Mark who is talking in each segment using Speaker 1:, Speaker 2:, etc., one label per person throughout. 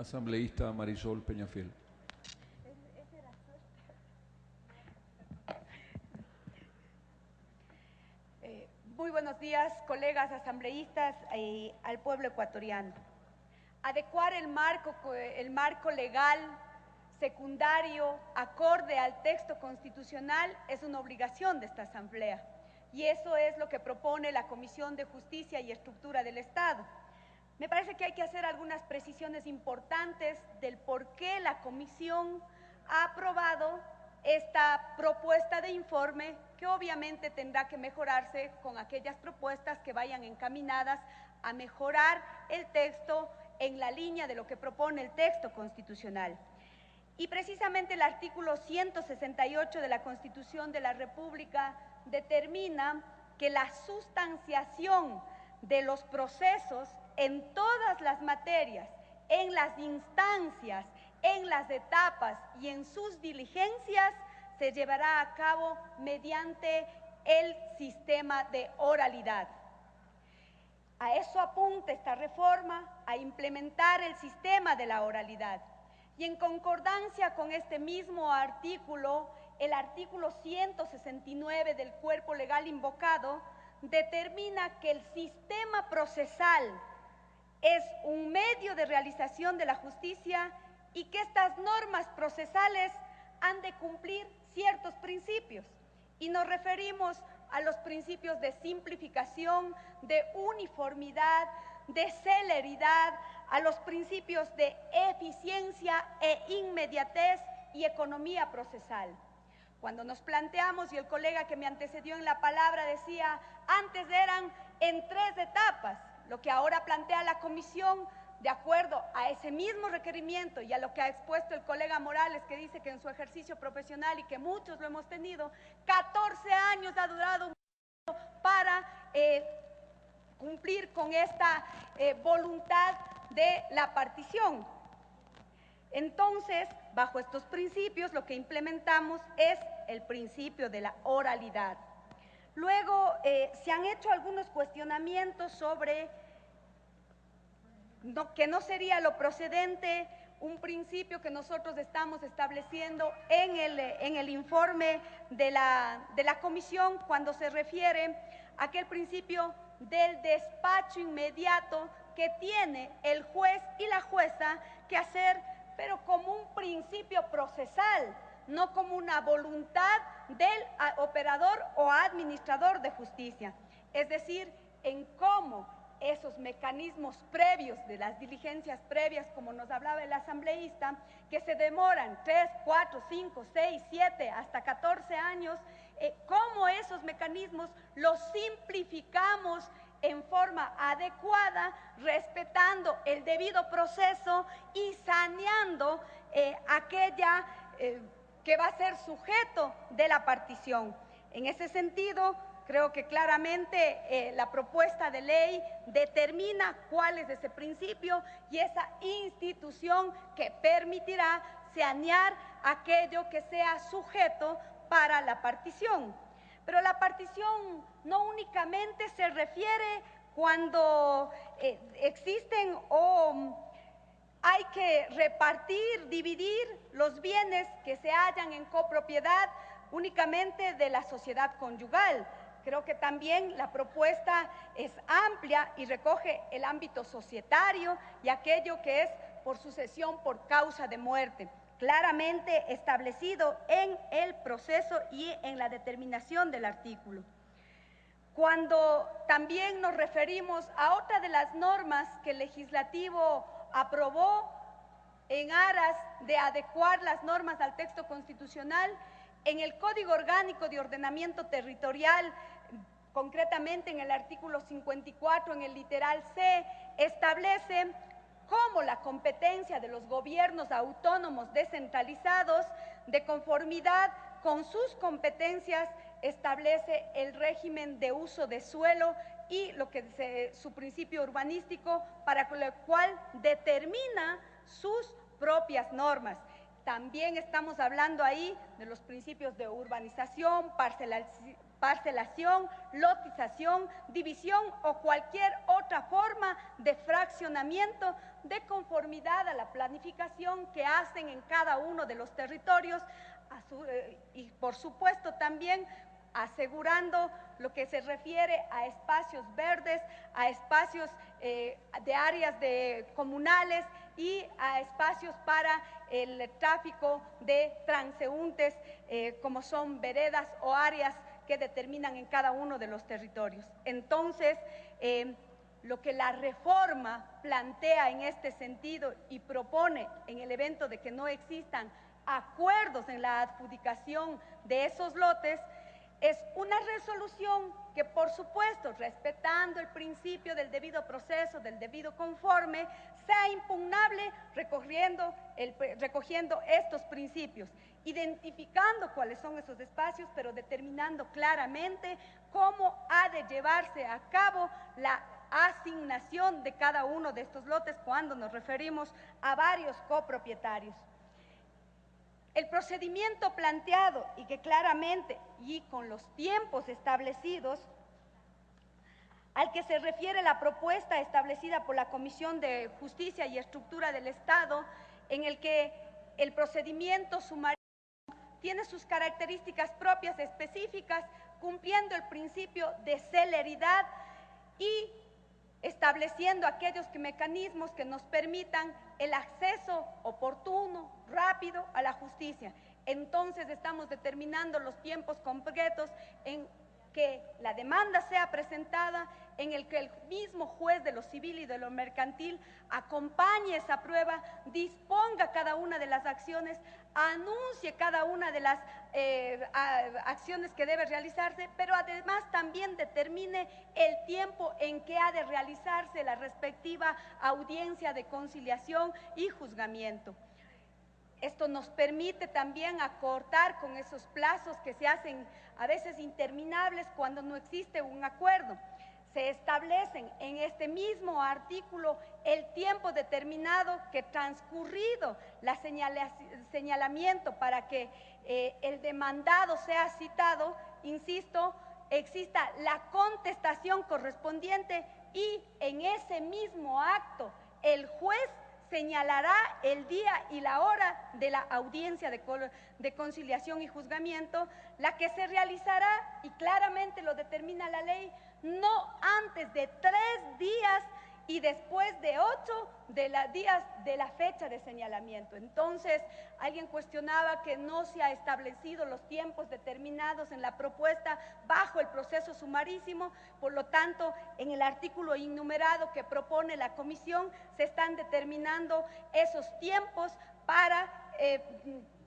Speaker 1: Asambleísta Marisol Peñafiel.
Speaker 2: Muy buenos días, colegas asambleístas y al pueblo ecuatoriano. Adecuar el marco legal secundario acorde al texto constitucional es una obligación de esta asamblea, y eso es lo que propone la Comisión de Justicia y Estructura del Estado. Me parece que hay que hacer algunas precisiones importantes del por qué la comisión ha aprobado esta propuesta de informe, que obviamente tendrá que mejorarse con aquellas propuestas que vayan encaminadas a mejorar el texto en la línea de lo que propone el texto constitucional. Y precisamente el artículo 168 de la Constitución de la República determina que la sustanciación de los procesos en todas las materias, en las instancias, en las etapas y en sus diligencias se llevará a cabo mediante el sistema de oralidad. A eso apunta esta reforma, a implementar el sistema de la oralidad. Y en concordancia con este mismo artículo, el artículo 169 del cuerpo legal invocado determina que el sistema procesal es un medio de realización de la justicia y que estas normas procesales han de cumplir ciertos principios. Y nos referimos a los principios de simplificación, de uniformidad, de celeridad, a los principios de eficiencia e inmediatez y economía procesal. Cuando nos planteamos, y el colega que me antecedió en la palabra decía, antes eran en 3 etapas, lo que ahora plantea la comisión, de acuerdo a ese mismo requerimiento y a lo que ha expuesto el colega Morales, que dice que en su ejercicio profesional, y que muchos lo hemos tenido, 14 años ha durado para cumplir con esta voluntad de la partición. Entonces, bajo estos principios, lo que implementamos es el principio de la oralidad. Luego, se han hecho algunos cuestionamientos sobre que no sería lo procedente un principio que nosotros estamos estableciendo en el informe de la comisión, cuando se refiere a aquel principio del despacho inmediato que tiene el juez y la jueza que hacer, pero como un principio procesal, no como una voluntad del operador o administrador de justicia. Es decir, en cómo esos mecanismos previos de las diligencias previas, como nos hablaba el asambleísta, que se demoran 3, 4, 5, 6, 7, hasta 14 años, cómo esos mecanismos los simplificamos en forma adecuada, respetando el debido proceso y saneando aquella que va a ser sujeto de la partición. En ese sentido, creo que claramente la propuesta de ley determina cuál es ese principio y esa institución que permitirá sanear aquello que sea sujeto para la partición. Pero la partición no únicamente se refiere cuando existen o hay que repartir, dividir los bienes que se hallan en copropiedad únicamente de la sociedad conyugal. Creo que también la propuesta es amplia y recoge el ámbito societario y aquello que es por sucesión por causa de muerte, claramente establecido en el proceso y en la determinación del artículo. Cuando también nos referimos a otra de las normas que el legislativo aprobó en aras de adecuar las normas al texto constitucional, en el Código Orgánico de Ordenamiento Territorial, concretamente en el artículo 54, en el literal C, establece cómo la competencia de los gobiernos autónomos descentralizados, de conformidad con sus competencias, establece el régimen de uso de suelo y su principio urbanístico, para lo cual determina sus propias normas. También estamos hablando ahí de los principios de urbanización, parcelación, lotización, división o cualquier otra forma de fraccionamiento de conformidad a la planificación que hacen en cada uno de los territorios y por supuesto también asegurando lo que se refiere a espacios verdes, a espacios de áreas comunales y a espacios para el tráfico de transeúntes, como son veredas o áreas que determinan en cada uno de los territorios. Entonces, lo que la reforma plantea en este sentido y propone en el evento de que no existan acuerdos en la adjudicación de esos lotes, es una resolución que, por supuesto, respetando el principio del debido proceso, del debido conforme, sea impugnable recogiendo estos principios, identificando cuáles son esos espacios, pero determinando claramente cómo ha de llevarse a cabo la asignación de cada uno de estos lotes cuando nos referimos a varios copropietarios. El procedimiento planteado y que claramente y con los tiempos establecidos, al que se refiere la propuesta establecida por la Comisión de Justicia y Estructura del Estado, en el que el procedimiento sumario tiene sus características propias específicas, cumpliendo el principio de celeridad y estableciendo aquellos mecanismos que nos permitan el acceso oportuno, rápido a la justicia. Entonces estamos determinando los tiempos concretos en que la demanda sea presentada, en el que el mismo juez de lo civil y de lo mercantil acompañe esa prueba, disponga cada una de las acciones, anuncie cada una de las acciones que debe realizarse, pero además también determine el tiempo en que ha de realizarse la respectiva audiencia de conciliación y juzgamiento. Esto nos permite también acortar con esos plazos que se hacen a veces interminables cuando no existe un acuerdo. Se establecen en este mismo artículo el tiempo determinado que transcurrido el señalamiento para que el demandado sea citado, insisto, exista la contestación correspondiente y en ese mismo acto el juez señalará el día y la hora de la audiencia de conciliación y juzgamiento, la que se realizará, y claramente lo determina la ley, no antes de 3 días y después de 8 días de la fecha de señalamiento. Entonces, alguien cuestionaba que no se ha establecido los tiempos determinados en la propuesta bajo el proceso sumarísimo, por lo tanto, en el artículo innumerado que propone la comisión, se están determinando esos tiempos para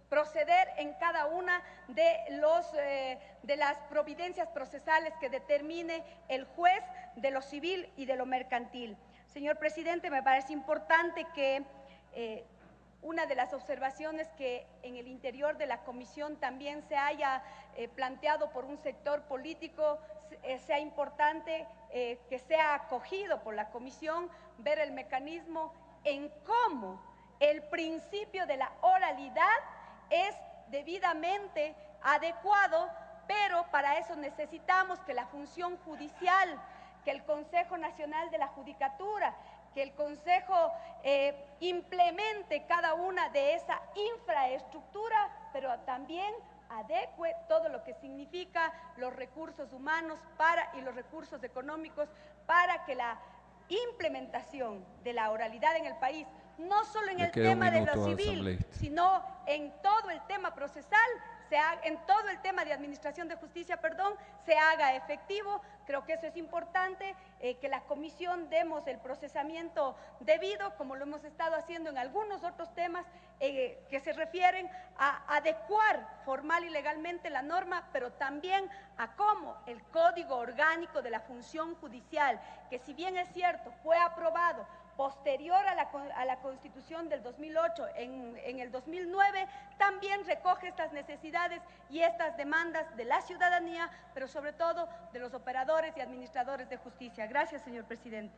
Speaker 2: proceder en cada una de las providencias procesales que determine el juez de lo civil y de lo mercantil. Señor presidente, me parece importante que una de las observaciones que en el interior de la comisión también se haya planteado por un sector político, sea importante que sea acogido por la comisión, ver el mecanismo en cómo el principio de la oralidad es debidamente adecuado, pero para eso necesitamos que la función judicial, que el Consejo Nacional de la Judicatura, que el Consejo implemente cada una de esa infraestructura, pero también adecue todo lo que significa los recursos humanos y los recursos económicos para que la implementación de la oralidad en el país, no solo en el tema de lo civil, sino en todo el tema procesal, en todo el tema de administración de justicia, se haga efectivo. Creo que eso es importante, que la comisión demos el procesamiento debido, como lo hemos estado haciendo en algunos otros temas que se refieren a adecuar formal y legalmente la norma, pero también a cómo el Código Orgánico de la Función Judicial, que si bien es cierto, fue aprobado posterior a la Constitución del 2008, en el 2009, también recoge estas necesidades y estas demandas de la ciudadanía, pero sobre todo de los operadores y administradores de justicia. Gracias, señor presidente.